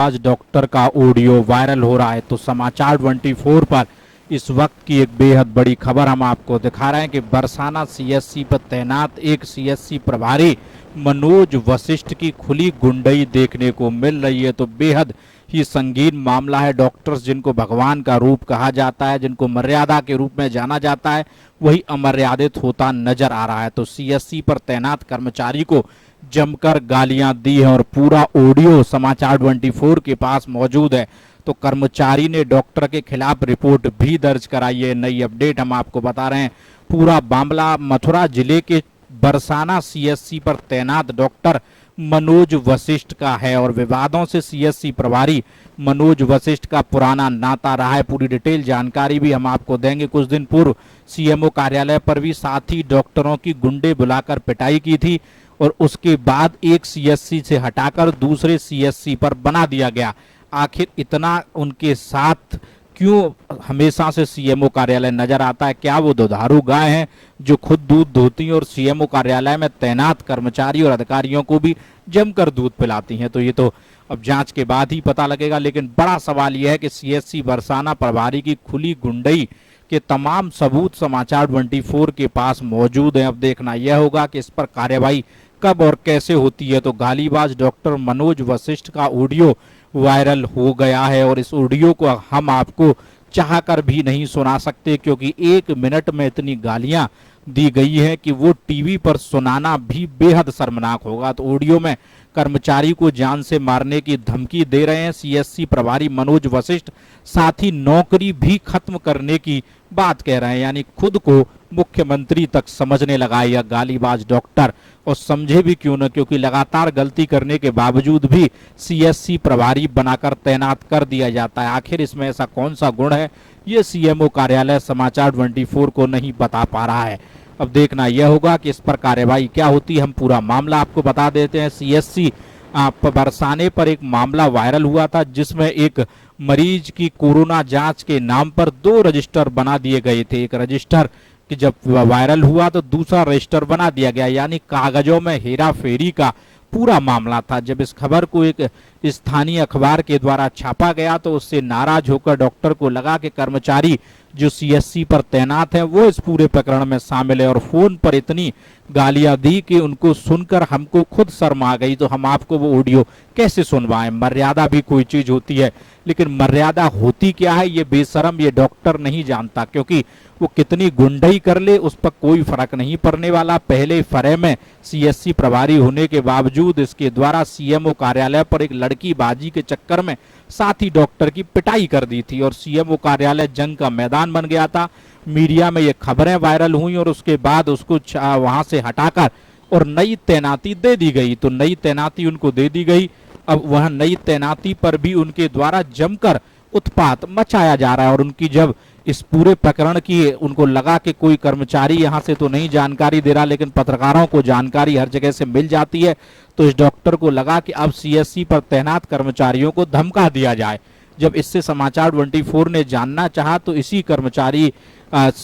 आज डॉक्टर का audio viral हो रहा है। तो समाचार 24 पर इस वक्त की एक बेहद बड़ी खबर हम आपको दिखा रहे हैं कि बरसाना सीएससी पर तैनात एक सीएससी प्रभारी मनोज वशिष्ठ की खुली गुंडई देखने को मिल रही है। तो बेहद ही संगीन मामला है। डॉक्टर्स जिनको भगवान का रूप कहा जाता है, जिनको मर्यादा के रूप में जाना जाता है, वही अमर्यादित होता नजर आ रहा है। तो सीएससी पर तैनात कर्मचारी को जमकर गालियां दी हैं और पूरा ऑडियो समाचार 24 के पास मौजूद है। तो कर्मचारी ने डॉक्टर के खिलाफ रिपोर्ट भी दर्ज कराई है। नई अपडेट हम आपको बता रहे हैं। पूरा मामला मथुरा जिले के बरसाना सीएससी पर तैनात डॉक्टर मनोज वशिष्ठ का है और विवादों से सीएससी प्रभारी मनोज वशिष्ठ का पुराना नाता रहा है। पूरी डिटेल जानकारी भी हम आपको देंगे। कुछ दिन पूर्व सीएमओ कार्यालय पर भी साथी डॉक्टरों की गुंडे बुलाकर पिटाई की थी और उसके बाद एक सीएससी से हटाकर दूसरे सीएससी पर बना दिया गया। आखिर इतना उनके साथ क्यों हमेशा से सीएमओ कार्यालय नजर आता है? क्या वो दुधारू गाय हैं जो खुद दूध धोती हैं और सीएमओ कार्यालय में तैनात कर्मचारी और अधिकारियों को भी जमकर दूध पिलाती हैं? तो ये तो अब जांच के बाद ही पता लगेगा। लेकिन बड़ा सवाल यह है कि सीएससी बरसाना प्रभारी की खुली गुंडई के तमाम सबूत समाचार 24 के पास मौजूद हैं। अब देखना यह होगा कि इस पर कार्रवाई कब और कैसे होती है। तो गालीबाज डॉक्टर मनोज वशिष्ठ का ऑडियो वायरल हो गया है और इस ऑडियो को हम आपको चाहकर भी नहीं सुना सकते, क्योंकि 1 मिनट में इतनी गालियां दी गई है कि वो टीवी पर सुनाना भी बेहद शर्मनाक होगा। तो ऑडियो में कर्मचारी को जान से मारने की धमकी दे रहे हैं सीएससी प्रभारी मनोज वशिष्ठ, साथ ही नौकरी भी खत्म करने की बात कह रहे हैं। यानी खुद को मुख्यमंत्री तक समझने लगा यह गालीबाज डॉक्टर, और समझे भी क्यों न, क्योंकि लगातार गलती करने के बावजूद भी सीएससी प्रभारी बनाकर तैनात कर दिया जाता है। आखिर इसमें ऐसा कौन सा गुण है, ये सीएमओ कार्यालय समाचार 24 को नहीं बता पा रहा है। अब देखना यह होगा कि इस पर कार्रवाई क्या होती है। हम पूरा मामला आपको बता देते हैं। सीएससी बरसाने पर एक मामला वायरल हुआ था जिसमें एक मरीज की कोरोना जांच के नाम पर 2 रजिस्टर बना दिए गए थे। एक रजिस्टर कि जब वायरल हुआ तो दूसरा रजिस्टर बना दिया गया, यानी कागजों में हेरा फेरी का पूरा मामला था। जब इस खबर को एक स्थानीय अखबार के द्वारा छापा गया तो उससे नाराज होकर डॉक्टर को लगा कि कर्मचारी जो सीएससी पर तैनात हैं वो इस पूरे प्रकरण में शामिल है, और फोन पर इतनी गालियां दी कि उनको सुनकर हमको खुद शर्म आ गई। तो हम आपको वो ऑडियो कैसे सुनवाएं? मर्यादा भी कोई चीज होती है, लेकिन मर्यादा होती क्या है ये बेशरम ये डॉक्टर नहीं जानता, क्योंकि वो कितनी गुंडई कर ले उस पर कोई फर्क नहीं पड़ने वाला। पहले फरे में सीएससी प्रभारी होने के बावजूद इसके द्वारा सीएमओ कार्यालय पर एक लड़की बाजी के चक्कर में साथी डॉक्टर की पिटाई कर दी थी और सीएमओ कार्यालय जंग का मैदान बन गया था। मीडिया में ये खबरें वायरल हुई और उसके बाद उसको वहां से हटाकर और नई तैनाती दे दी गई। तो नई तैनाती उनको दे दी गई। अब वह नई तैनाती पर भी उनके द्वारा जमकर उत्पात मचाया जा रहा है, और उनकी जब इस पूरे प्रकरण की उनको लगा कि कोई कर्मचारी यहाँ से तो नहीं जानकारी दे रहा, लेकिन पत्रकारों को जानकारी हर जगह से मिल जाती है, तो इस डॉक्टर को लगा कि अब सीएससी पर तैनात कर्मचारियों को धमका दिया जाए। जब इससे समाचार 24 ने जानना चाहा तो इसी कर्मचारी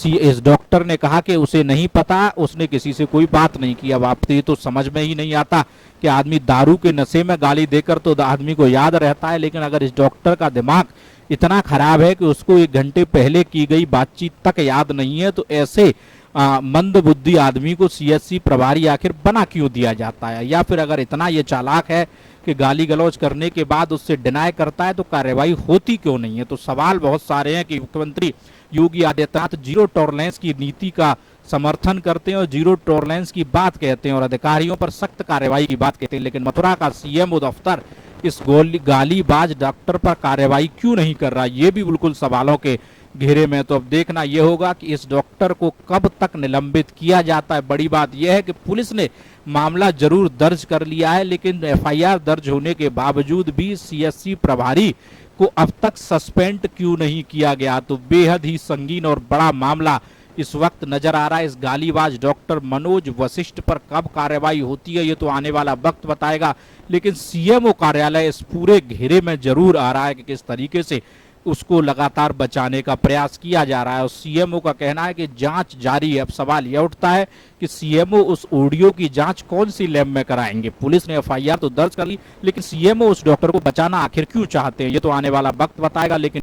इस डॉक्टर ने कहा कि उसे नहीं पता, उसने किसी से कोई बात नहीं की। अब आप ये तो समझ में ही नहीं आता कि आदमी दारू के नशे में गाली देकर तो आदमी को याद रहता है, लेकिन अगर इस डॉक्टर का दिमाग इतना खराब है कि उसको 1 घंटे पहले की गई बातचीत तक याद नहीं है, तो ऐसे मंद बुद्धि आदमी को सीएससी प्रभारी आखिर बना क्यों दिया जाता है? या फिर अगर इतना ये चालाक है कि गाली गलौज करने के बाद उससे डिनाई करता है तो कार्रवाई होती क्यों नहीं है? तो सवाल बहुत सारे हैं कि मुख्यमंत्री योगी आदित्यनाथ जीरो टॉलरेंस की नीति का समर्थन करते हैं और जीरो टॉलरेंस की बात कहते हैं और अधिकारियों पर सख्त कार्रवाई की बात कहते हैं, लेकिन मथुरा का सीएमओ दफ्तर इस गालीबाज डॉक्टर पर कार्रवाई क्यों नहीं कर रहा, ये भी बिल्कुल सवालों के घेरे में। तो अब देखना यह होगा कि इस डॉक्टर को कब तक निलंबित किया जाता है। बड़ी बात यह है कि पुलिस ने मामला जरूर दर्ज कर लिया है, लेकिन एफआईआर दर्ज होने के बावजूद भी सीएससी प्रभारी को अब तक सस्पेंड क्यों नहीं किया गया? तो बेहद ही संगीन और बड़ा मामला इस वक्त नजर आ रहा है। इस गालीबाज डॉक्टर मनोज वशिष्ठ पर कब कार्रवाई होती है ये तो आने वाला वक्त बताएगा, लेकिन सीएमओ कार्यालय इस पूरे घेरे में जरूर आ रहा है कि किस तरीके से उसको लगातार बचाने का प्रयास किया जा रहा है और सीएमओ का कहना है कि जांच जारी है। अब सवाल यह उठता है कि सीएमओ उस ऑडियो की जांच कौन सी लैब में कराएंगे। पुलिस ने एफआईआर तो दर्ज कर ली, लेकिन सीएमओ उस डॉक्टर को बचाना आखिर क्यों चाहते हैं ये तो आने वाला वक्त बताएगा। लेकिन